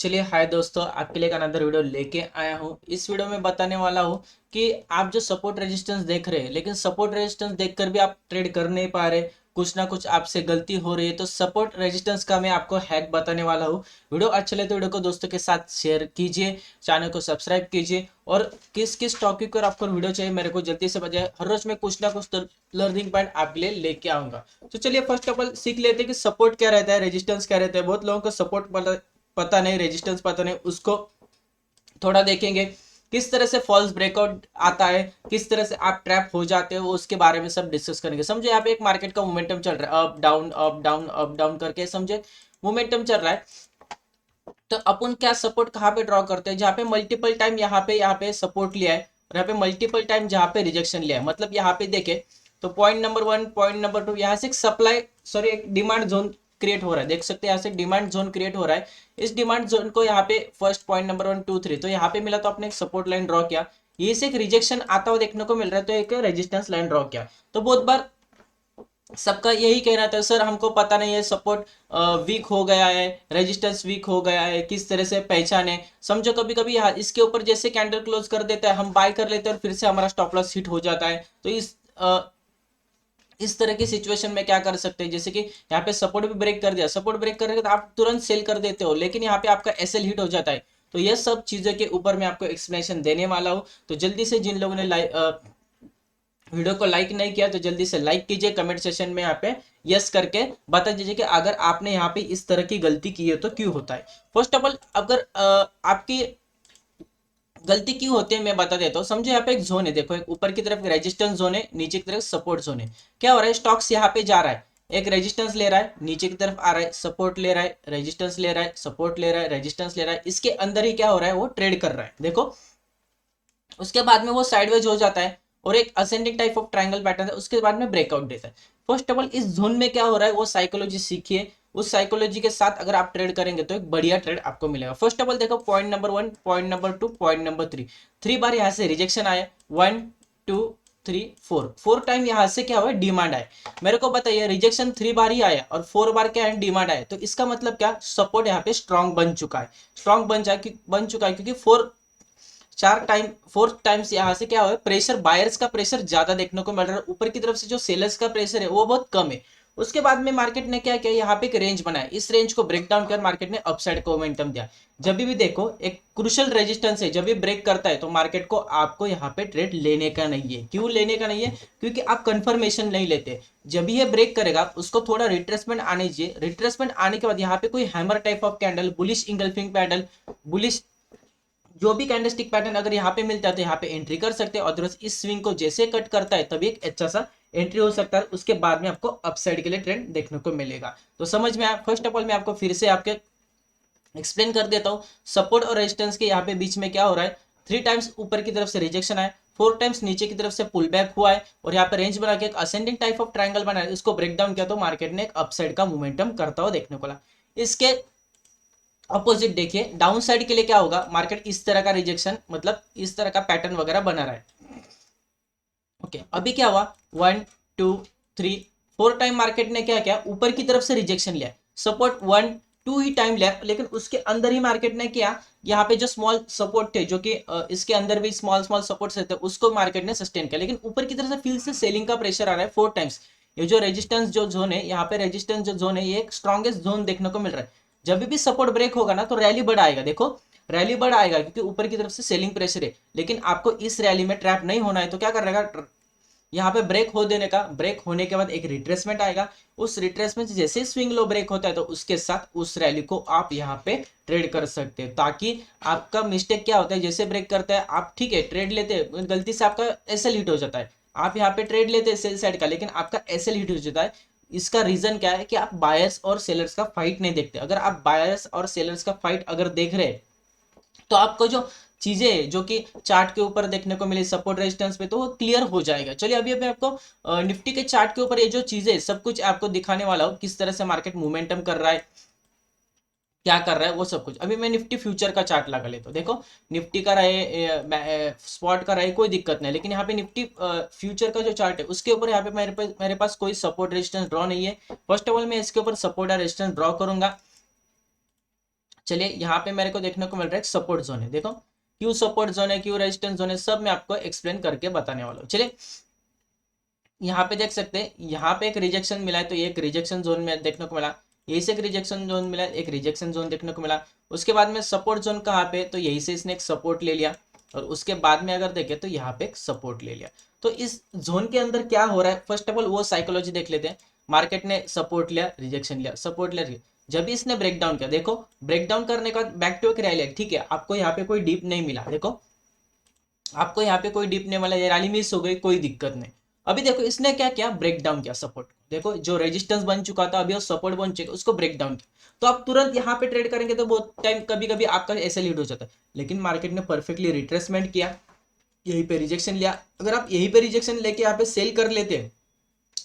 चलिए हाय दोस्तों, आपके लिए एक अनदर वीडियो लेके आया हूँ। इस वीडियो में बताने वाला हूँ कि आप जो सपोर्ट रेजिस्टेंस देख रहे हैं, लेकिन सपोर्ट रेजिस्टेंस देखकर भी आप ट्रेड कर नहीं पा रहे, कुछ ना कुछ आपसे गलती हो रही है, तो सपोर्ट रेजिस्टेंस का मैं आपको हैक बताने वाला हूँ। वीडियो अच्छा लगे तो वीडियो को दोस्तों के साथ शेयर कीजिए, चैनल को सब्सक्राइब कीजिए। और किस किस टॉपिक पर आपको वीडियो चाहिए मेरे को जल्दी से बताइए। हर रोज मैं कुछ ना कुछ लर्निंग पॉइंट आपके लिए लेके आऊंगा। तो चलिए फर्स्ट ऑफ ऑल सीख लेते हैं कि सपोर्ट क्या रहता है, रेजिस्टेंस क्या रहता है। बहुत लोगों को सपोर्ट पता नहीं, रेजिस्टेंस पता नहीं, उसको थोड़ा देखेंगे। किस तरह से फॉल्स ब्रेकआउट आता है, किस तरह से आप ट्रैप हो जाते हो, उसके बारे में सब डिस्कस करेंगे। समझो यहाँ पे एक मार्केट का मोमेंटम चल रहा है, up down up down up down करके, समझे मोमेंटम चल रहा है। तो अपन क्या सपोर्ट कहाँ पे ड्रॉ करते हैं, जहाँ पे मल्टीपल टाइम यहाँ पे सपोर्ट लिया है, और यहाँ पे मल्टीपल टाइम जहाँ पे रिजेक्शन लिया है। मतलब यहाँ पे देखे तो point number one, point number to, यहाँ से एक सप्लाई सॉरी एक डिमांड जोन क्रिएट हो रहा है। देख सकते हैं यहाँ से डिमांड जोन क्रिएट हो रहा है। इस डिमांड जोन को यहाँ पे first point number one two three, तो यहाँ पे मिला तो आपने एक सपोर्ट लाइन ड्रॉ किया। ये से एक रिजेक्शन आता हुआ देखने को मिल रहा है, तो एक रेजिस्टेंस लाइन ड्रॉ किया। तो बहुत बार सबका यही कहना था, सर हमको पता नहीं है, सपोर्ट वीक हो गया है, रेजिस्टेंस वीक हो गया है, किस तरह से पहचाने। समझो कभी कभी इसके ऊपर जैसे कैंडल क्लोज कर देता है, हम बाय कर लेते हैं और फिर से हमारा स्टॉप लॉस हिट हो जाता है। तो इस तरह की सिचुएशन में क्या कर सकते हैं, जैसे कि यहाँ पे सपोर्ट भी ब्रेक कर दिया, सपोर्ट ब्रेक करके तो आप तुरंत सेल कर देते हो, लेकिन यहाँ पे आपका एसएल हिट हो जाता है। तो ये सब चीजों के ऊपर मैं आपको एक्सप्लेनेशन देने वाला हूँ। तो जल्दी से जिन लोगों ने वीडियो को लाइक नहीं किया तो जल्दी से लाइक कीजिए, कमेंट सेशन में यहाँ पे यस करके बता दीजिए कि अगर आपने यहाँ पे इस तरह की गलती की है तो क्यों होता है। फर्स्ट ऑफ ऑल, अगर आपकी गलती क्यों होती है मैं बता देता हूँ। समझो यहाँ पे एक जोन है, देखो एक ऊपर की तरफ रेजिस्टेंस जोन है, नीचे की तरफ सपोर्ट जोन है। क्या हो रहा है, स्टॉक्स यहाँ पे जा रहा है, एक रेजिस्टेंस ले रहा है, नीचे की तरफ आ रहा है, सपोर्ट ले रहा है, रेजिस्टेंस ले रहा है, सपोर्ट ले रहा है, रेजिस्टेंस ले रहा है, इसके अंदर ही क्या हो रहा है, वो ट्रेड कर रहा है। देखो उसके बाद में वो साइडवेज हो जाता है और एक ascending type of triangle pattern है, उसके बाद में ब्रेकआउट देता है। फर्स्ट ऑफ ऑल इस जोन में क्या हो रहा है वो साइकोलॉजी सीखिए, उस साइकोलॉजी के साथ अगर आप ट्रेड करेंगे तो एक बढ़िया ट्रेड आपको मिलेगा। फर्स्ट ऑफ ऑल देखो, point number one, point number two, point number three, three बार यहाँ से रिजेक्शन आया, one two three four, four time यहाँ से क्या हुआ, डिमांड आया। मेरे को बताइए, रिजेक्शन थ्री बार ही आया और फोर बार क्या है, डिमांड आया, तो इसका मतलब क्या, सपोर्ट यहाँ पे स्ट्रॉन्ग बन चुका है, स्ट्रॉन्ग बन चुका है, क्योंकि फोर चार टाइम फोर्थ टाइम्स यहाँ से क्या हुआ है, प्रेशर बायर्स का प्रेशर ज्यादा देखने को मिल रहा है, ऊपर की तरफ से जो सेलर्स का प्रेशर है वो बहुत कम है। उसके बाद में मार्केट ने क्या किया, यहाँ पे एक रेंज बनाया, इस रेंज को ब्रेक डाउन कर मार्केट ने अपसाइड को मोमेंटम दिया। जब भी देखो एक क्रूशियल रेजिस्टेंस है, जब भी ब्रेक करता है तो मार्केट को आपको यहाँ पे ट्रेड लेने का नहीं है। क्यों लेने का नहीं है, क्योंकि आप कंफर्मेशन नहीं लेते। जब भी ये ब्रेक करेगा उसको थोड़ा रिट्रेसमेंट आने दीजिए, रिट्रेसमेंट आने के बाद यहाँ पे कोई hammer type of candle, bullish engulfing paddle, bullish जो भी कैंडलस्टिक पैटर्न अगर यहाँ पे मिलता है तो यहाँ पे एंट्री कर सकते हैं। अदरवाइज इस स्विंग को जैसे कट करता है तभी एक अच्छा सा एंट्री हो सकता है, उसके बाद में आपको अपसाइड के लिए ट्रेंड देखने को मिलेगा। तो समझ में आया। फर्स्ट ऑफ ऑल मैं आपको फिर से आपके एक्सप्लेन कर देता हूँ, सपोर्ट और रेजिस्टेंस के यहाँ पे बीच में क्या हो रहा है, थ्री टाइम्स ऊपर की तरफ से रिजेक्शन आया, फोर टाइम्स नीचे की तरफ से पुल बैक हुआ है, और यहाँ पे रेंज बना के एक असेंडिंग टाइप ऑफ ट्रायंगल बना है, इसको ब्रेक डाउन किया तो मार्केट ने एक अपसाइड का मोमेंटम करता हुआ देखने को मिला। इसके अपोजिट देखिए, डाउन साइड के लिए क्या होगा, मार्केट इस तरह का रिजेक्शन, मतलब इस तरह का पैटर्न वगैरह बना रहा है। ओके, अभी क्या हुआ, one two three four time market ने क्या किया, ऊपर की तरफ से रिजेक्शन लिया, सपोर्ट वन टू ही टाइम लिया, लेकिन उसके अंदर ही मार्केट ने क्या, यहाँ पे जो स्मॉल सपोर्ट थे, जो कि इसके अंदर भी स्मॉल स्मॉल सपोर्ट थे, उसको मार्केट ने सस्टेन किया, लेकिन ऊपर की तरफ से फील्ड से सेलिंग का प्रेशर आ रहा है फोर टाइम्स। ये जो रेजिस्टेंस जो जोन है, यहाँ पे रेजिस्टेंस जो जोन है, ये एक स्ट्रॉन्गेस्ट जोन देखने को मिल रहा है। जब भी सपोर्ट ब्रेक होगा ना तो रैली बढ़ आएगा, देखो रैली बढ़ आएगा, क्योंकि ऊपर की तरफ से सेलिंग प्रेशर है। लेकिन आपको इस रैली में ट्रैप नहीं होना है, तो क्या कर रहेगा, यहाँ पे ब्रेक हो देने का, ब्रेक होने के बाद एक रिट्रेसमेंट आएगा, उस रिट्रेसमेंट से जैसे स्विंग लो ब्रेक होता है तो उसके साथ उस रैली को आप यहाँ पे ट्रेड कर सकते हैं। ताकि आपका मिस्टेक क्या होता है, जैसे ब्रेक करता है आप ठीक है ट्रेड लेते हैं, गलती से आपका एसएल हिट हो जाता है, आप यहाँ पे ट्रेड लेते हैं सेल साइड का, लेकिन आपका एसएल हिट हो जाता है। इसका रीजन क्या है कि आप बायर्स और सेलर्स का फाइट नहीं देखते। अगर आप बायर्स और सेलर्स का फाइट अगर देख रहे हैं तो आपको जो चीजें जो कि चार्ट के ऊपर देखने को मिली सपोर्ट रेजिस्टेंस पे, तो वो क्लियर हो जाएगा। चलिए अभी मैं आपको निफ्टी के चार्ट के ऊपर ये जो चीजें सब कुछ आपको दिखाने वाला हूँ, किस तरह से मार्केट मोमेंटम कर रहा है, क्या कर रहा है, वो सब कुछ। अभी मैं निफ्टी फ्यूचर का चार्ट लगा लेता हूँ। देखो निफ्टी का रहे, स्पॉट का रहे, कोई दिक्कत नहीं, लेकिन यहाँ पे निफ्टी फ्यूचर का जो चार्ट है उसके ऊपर यहाँ पे मेरे पास कोई सपोर्ट रेजिस्टेंस ड्रॉ नहीं है। फर्स्ट ऑफ ऑल मैं इसके ऊपर सपोर्ट और रेजिस्टेंस ड्रॉ करूंगा। चलिए यहाँ पे मेरे को देखने को मिल रहा है एक सपोर्ट जोन है, देखो क्यों सपोर्ट जोन है, क्यों रेजिस्टेंस जोन है, सब मैं आपको एक्सप्लेन करके बताने वाला हूँ। चलिए यहाँ पे देख सकते हैं, यहाँ पे एक रिजेक्शन मिला है, तो ये एक रिजेक्शन जोन में देखने को मिला, यही से एक रिजेक्शन जोन मिला, एक रिजेक्शन जोन देखने को मिला। उसके बाद में सपोर्ट जोन कहाँ पे, तो यही से इसने एक सपोर्ट ले लिया, और उसके बाद में अगर देखें तो यहाँ पे एक सपोर्ट ले लिया। तो इस जोन के अंदर क्या हो रहा है, फर्स्ट ऑफ ऑल वो साइकोलॉजी देख लेते हैं। मार्केट ने सपोर्ट लिया, रिजेक्शन लिया, सपोर्ट लिया, जब भी इसने ब्रेकडाउन किया, देखो ब्रेकडाउन करने का बैक टू एक रैली है, ठीक है, आपको यहाँ पे कोई डीप नहीं मिला, देखो आपको यहाँ पे कोई डिप नहीं वाला, ये रैली मिस हो गई, कोई दिक्कत नहीं। अभी देखो इसने क्या किया, ब्रेक डाउन किया सपोर्ट, देखो जो रेजिस्टेंस बन चुका था अभी वो सपोर्ट बन चुका, उसको ब्रेक डाउन किया, तो आप तुरंत यहाँ पे ट्रेड करेंगे तो बहुत टाइम कभी कभी आपका ऐसे लीड हो जाता है। लेकिन मार्केट ने परफेक्टली रिट्रेसमेंट किया, यहीं पे रिजेक्शन लिया, अगर आप यहीं पे रिजेक्शन लेके यहाँ पे सेल कर लेते हैं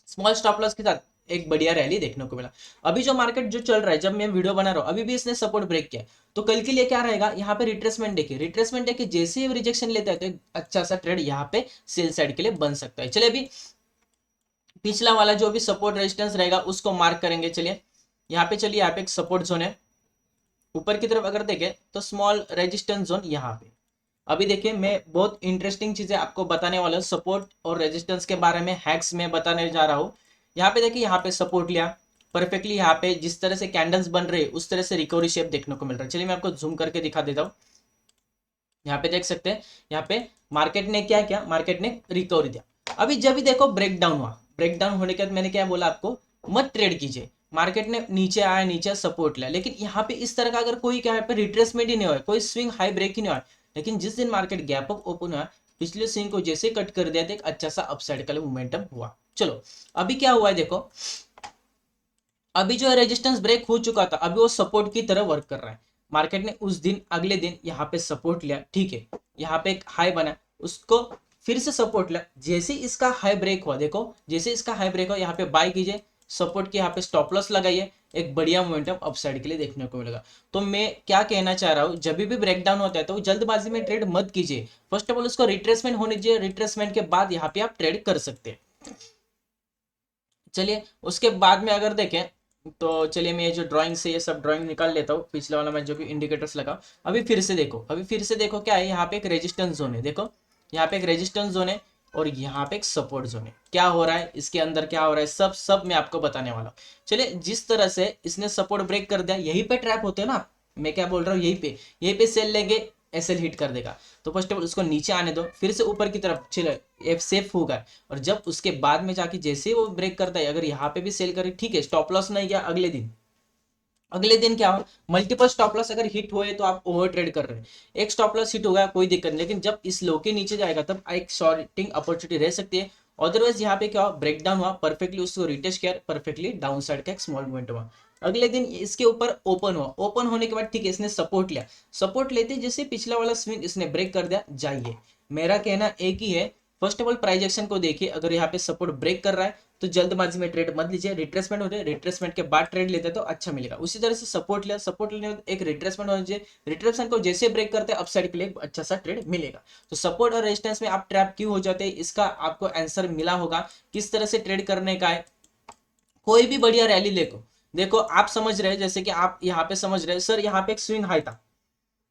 स्मॉल स्टॉप लॉस के साथ, एक बढ़िया रैली देखने को मिला। अभी जो मार्केट जो चल रहा है, जब मैं वीडियो बना रहा हूँ अभी भी इसने सपोर्ट ब्रेक किया, तो कल के लिए क्या रहेगा, यहाँ पे रिट्रेसमेंट देखिए, रिट्रेसमेंट देखिए जैसे ही रिजेक्शन लेता है तो एक अच्छा सा ट्रेड यहाँ पे सेल साइड के लिए बन सकता है। चलिए अभी पिछला वाला जो भी सपोर्ट रेजिस्टेंस रहेगा उसको मार्क करेंगे। चलिए यहाँ पे, चलिए यहाँ पे एक सपोर्ट जोन है, ऊपर की तरफ अगर देखें तो स्मॉल रेजिस्टेंस जोन यहाँ पे। अभी देखिए मैं बहुत इंटरेस्टिंग चीजें आपको बताने वाला हूँ, सपोर्ट और रेजिस्टेंस के बारे में हैक्स में बताने जा रहा हूँ। यहाँ पे देखिए, यहाँ पे सपोर्ट लिया परफेक्टली, यहाँ पे जिस तरह से कैंडल्स बन रहे हैं उस तरह से रिकवरी शेप देखने को मिल रहा है। चलिए मैं आपको जूम करके दिखा देता हूँ, यहाँ पे देख सकते हैं, यहाँ पे मार्केट ने क्या किया, मार्केट ने रिकवरी दिया। अभी जब भी देखो ब्रेक डाउन हुआ, ब्रेक डाउन होने के बाद मैंने क्या बोला आपको, मत ट्रेड कीजिए। मार्केट ने नीचे आया, नीचे सपोर्ट लिया, लेकिन यहाँ पे इस तरह का अगर कोई क्या पे रिट्रेसमेंट ही नहीं हुआ, कोई स्विंग हाई ब्रेक ही नहीं हुआ, लेकिन जिस दिन मार्केट गैप अप ओपन हुआ, पिछले स्विंग को जैसे कट कर दिया था, एक अच्छा सा अपसाइड का मोमेंटम हुआ। चलो अभी क्या हुआ है देखो, अभी जो है रेजिस्टेंस ब्रेक हो चुका था, अभी वो सपोर्ट की तरह वर्क कर रहा है। मार्केट ने उस दिन अगले दिन यहाँ पे सपोर्ट लिया, ठीक है, यहाँ पे एक हाई बना, उसको फिर से सपोर्ट लिया, जैसे इसका हाई ब्रेक हुआ, देखो जैसे इसका हाई ब्रेक हुआ यहाँ पे बाय कीजिए, सपोर्ट के यहाँ पे स्टॉप लॉस लगाइए, एक बढ़िया मोमेंटम अपसाइड के लिए देखने को मिलेगा। तो मैं क्या कहना चाह रहा हूँ, जब भी ब्रेक डाउन होता है तो जल्दबाजी में ट्रेड मत कीजिए, फर्स्ट ऑफ ऑल उसको रिट्रेसमेंट होने दीजिए, रिट्रेसमेंट के बाद यहाँ पे आप ट्रेड कर सकते हैं। चलिए उसके बाद में अगर देखें तो चलिए मैं ये जो ड्राइंग से ये सब ड्राइंग निकाल लेता हूँ, पिछला वाला मैं जो भी इंडिकेटर्स लगा। अभी फिर से देखो, अभी फिर से देखो क्या है, यहाँ पे एक रेजिस्टेंस जोन है, देखो यहाँ पे एक रेजिस्टेंस जोन है, और यहाँ पे एक सपोर्ट जोन है। क्या हो रहा है इसके अंदर, क्या हो रहा है, सब सब मैं आपको बताने वाला हूँ। चलिए जिस तरह से इसने सपोर्ट ब्रेक कर दिया, यहीं पे ट्रैप होते हैं ना, मैं क्या बोल रहा हूँ, यहीं पे सेल लेंगे, एसएल हिट कर देगा, तो फर्स्ट ऑफ ऑल उसको नीचे आने दो, फिर से ऊपर की तरफ चलो, एफ सेफ होगा, और जब उसके बाद में जाके जैसे वो ब्रेक करता है, अगर यहाँ पे भी सेल करे, ठीक है, स्टॉप लॉस नहीं गया, अगले दिन क्या हो, मल्टीपल स्टॉप लॉस अगर हिट हुए तो आप ओवर ट्रेड कर रहे हैं, एक स्टॉप लॉस हिट होगा कोई दिक्कत नहीं, लेकिन जब इस लो के नीचे जाएगा तब एक शॉर्टिंग अपॉर्चुनिटी रह सकती है। अदरवाइज यहाँ पे क्या हुआ, ब्रेक डाउन हुआ परफेक्टली, उसको रिटेस्ट किया परफेक्टली, डाउन साइड का एक स्मॉल मूवमेंट हुआ। अगले दिन इसके ऊपर ओपन हुआ, ओपन होने के बाद ठीक है इसने सपोर्ट लिया, सपोर्ट लेते जैसे पिछला वाला स्विंग इसने ब्रेक कर दिया, जाइए। मेरा कहना एक ही है, first of all price action को देखिए, अगर यहाँ पे सपोर्ट ब्रेक कर रहा है तो जल्दबाजी में ट्रेड मत लीजिए, रिट्रेसमेंट हो रहा है, रिट्रेसमेंट के बाद ट्रेड लेते तो अच्छा मिलेगा। उसी तरह से सपोर्ट लिया, सपोर्ट लेने में एक रिट्रेसमेंट होना चाहिए, रिट्रेसमेंट को जैसे ब्रेक करते हैं अपसाइड के लिए अच्छा सा ट्रेड मिलेगा। तो सपोर्ट और रेजिस्टेंस में आप ट्रैप क्यों हो जाते हैं, इसका आपको आंसर मिला होगा, किस तरह से ट्रेड करने का है। कोई भी बढ़िया रैली लेको, देखो आप समझ रहे हैं, जैसे कि आप यहाँ पे समझ रहे हैं सर, यहाँ पे एक स्विंग हाई था,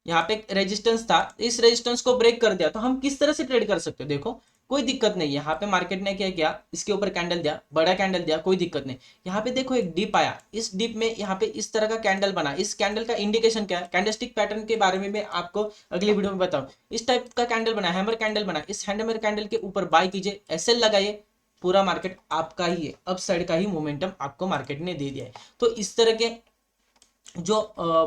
यहाँ पे एक रेजिस्टेंस था, इस रेजिस्टेंस को ब्रेक कर दिया, तो हम किस तरह से ट्रेड कर सकते हो, देखो कोई दिक्कत नहीं। यहाँ पे मार्केट ने क्या किया, इसके ऊपर कैंडल दिया, बड़ा कैंडल दिया, कोई दिक्कत नहीं। यहाँ पे देखो एक डिप आया, इस डिप में यहाँ पे इस तरह का कैंडल बना, इस कैंडल का इंडिकेशन क्या है, कैंडलस्टिक पैटर्न के बारे में मैं आपको अगली वीडियो में बताऊं। इस टाइप का कैंडल बना, हैमर कैंडल बना, इस हैमर कैंडल के ऊपर बाय कीजिए, एसएल लगाइए, पूरा मार्केट आपका ही है, अप साइड का ही मोमेंटम आपको मार्केट ने दे दिया है। तो इस तरह के जो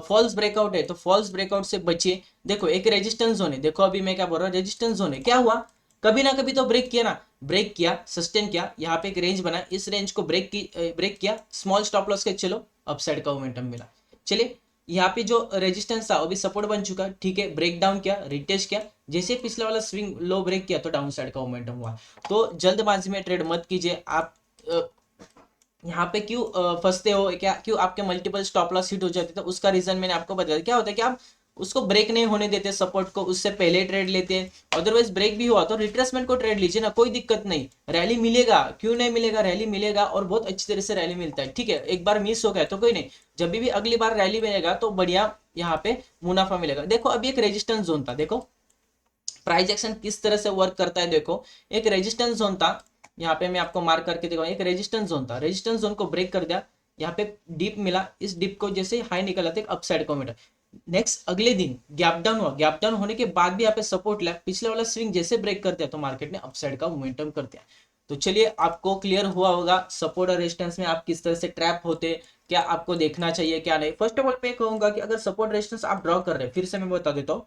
फॉल्स ब्रेकआउट है, तो फॉल्स ब्रेकआउट से बचिए। देखो एक रेजिस्टेंस जोन है, देखो अभी मैं क्या बोल रहा हूँ, रेजिस्टेंस जोन है, क्या हुआ, कभी ना कभी तो ब्रेक किया ना, ब्रेक किया, सस्टेन किया, यहाँ पे एक रेंज बना, इस रेंज को ब्रेक किया, स्मॉल स्टॉप लॉस के चलो अपसाइड का मोमेंटम मिला। चलिए यहाँ पे जो रेजिस्टेंस था अभी सपोर्ट बन चुका, ठीक है, ब्रेक डाउन किया, रिटेस्ट किया, जैसे पिछला वाला स्विंग लो ब्रेक किया तो डाउन साइड का मोमेंटम हुआ। तो जल्दबाजी में ट्रेड मत कीजिए आप, यहाँ पे क्यों फंसते हो, क्या क्यों आपके मल्टीपल स्टॉप लॉस हिट हो जाते, तो उसका रीजन मैंने आपको बताया। क्या होता है कि आप उसको ब्रेक नहीं होने देते, सपोर्ट को उससे पहले ट्रेड लेते हैं, अदरवाइज ब्रेक भी हुआ तो रिट्रेसमेंट को ट्रेड लीजिए ना, कोई दिक्कत नहीं, रैली मिलेगा, क्यों नहीं मिलेगा, रैली मिलेगा, और बहुत अच्छी तरह से रैली मिलता है, ठीक है, एक बार मिस हो गया तो कोई नहीं, जब भी अगली बार रैली मिलेगा तो बढ़िया यहाँ पे मुनाफा मिलेगा। देखो अभी एक रेजिस्टेंस जोन था, देखो प्राइस एक्शन किस तरह से वर्क करता है। देखो एक रेजिस्टेंस जोन था, यहाँ पे मैं आपको मार्क करके दिखाऊं, एक रेजिस्टेंस जोन था, रेजिस्टेंस जोन को ब्रेक कर दिया, यहाँ पे डिप मिला, इस डिप को जैसे हाई निकला था एक अपसाइड को मिला, नेक्स्ट अगले दिन गैप डाउन हुआ, गैप डाउन होने के बाद भी यहाँ पे सपोर्ट लिया, पिछले वाला स्विंग जैसे ब्रेक कर दिया तो मार्केट ने अपसाइड का मोमेंटम कर दिया। तो चलिए आपको क्लियर हुआ होगा सपोर्ट और रेजिस्टेंस में आप किस तरह से ट्रैप होते, क्या आपको देखना चाहिए क्या नहीं। फर्स्ट ऑफ ऑल मैं कहूंगा कि अगर सपोर्ट रेजिस्टेंस आप ड्रॉ कर रहे हैं, फिर से मैं बता देता हूँ,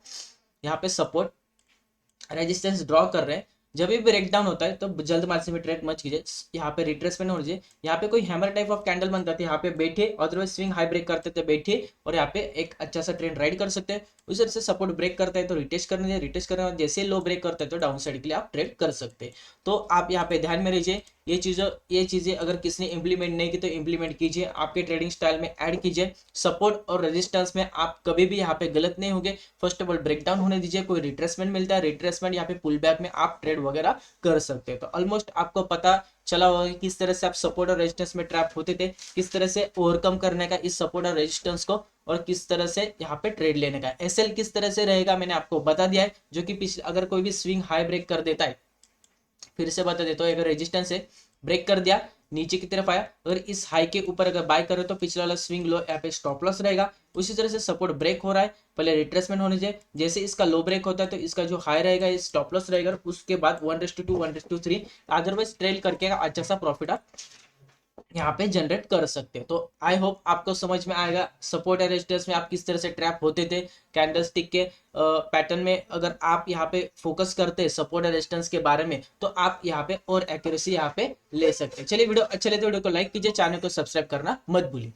यहाँ पे सपोर्ट रेजिस्टेंस ड्रॉ कर रहे हैं, जब भी ब्रेक डाउन होता है तो जल्दबाजी में ट्रेड मत कीजिए, यहाँ पे रिट्रेसमेंट होना चाहिए, यहाँ पे कोई हैमर टाइप ऑफ कैंडल बनता है यहाँ पे बैठे, अदरवाइज स्विंग हाई ब्रेक करते थे बैठे और यहाँ पे एक अच्छा सा ट्रेंड राइड कर सकते हैं। उसी तरह से सपोर्ट ब्रेक करता है तो रिटेस्ट करने चाहिए, रिटेस्ट करने बाद जैसे लो ब्रेक करते हैं तो डाउन साइड के लिए आप ट्रेड कर सकते हैं। तो आप यहाँ पे ध्यान में रहिए, ये चीजें अगर किसी ने इंप्लीमेंट नहीं की तो इंप्लीमेंट कीजिए, आपके ट्रेडिंग स्टाइल में ऐड कीजिए। सपोर्ट और रेजिस्टेंस में आप कभी भी यहाँ पे गलत नहीं होंगे। फर्स्ट ऑफ ऑल ब्रेकडाउन होने दीजिए, कोई रिट्रेसमेंट मिलता है, रिट्रेसमेंट यहाँ पे पुल बैक में आप ट्रेड वगैरह कर सकते हैं। तो ऑलमोस्ट आपको पता चला होगा कि किस तरह से आप सपोर्ट और रेजिस्टेंस में ट्रैप होते थे, किस तरह से ओवरकम करने का इस सपोर्ट और रेजिस्टेंस को, और किस तरह से यहाँ पे ट्रेड लेने का। एसएल किस तरह से रहेगा मैंने आपको बता दिया है, जो कि अगर कोई भी स्विंग हाई ब्रेक कर देता है, फिर से बता देता हूँ, अगर रेजिस्टेंस है ब्रेक कर दिया नीचे की तरफ आया, अगर इस हाई के ऊपर अगर बाय करे तो पिछला वाला स्विंग लो यहाँ पे स्टॉप लॉस रहेगा। उसी तरह से सपोर्ट ब्रेक हो रहा है, पहले रिट्रेसमेंट होने चाहिए, जैसे इसका लो ब्रेक होता है तो इसका जो हाई रहेगा ये स्टॉप लॉस रहेगा, उसके बाद 1:2 1:3 अदरवाइज ट्रेल करके अच्छा सा प्रॉफिट आप यहाँ पे जनरेट कर सकते हैं। तो आई होप आपको समझ में आएगा सपोर्ट एंड रेजिस्टेंस में आप किस तरह से ट्रैप होते थे। कैंडल स्टिक के पैटर्न में अगर आप यहाँ पे फोकस करते हैं सपोर्ट एंड रेजिस्टेंस के बारे में तो आप यहाँ पे और एक्यूरेसी यहाँ पे ले सकते हैं। चलिए वीडियो अच्छा लगे तो वीडियो को लाइक कीजिए, चैनल को सब्सक्राइब करना मत भूलिए।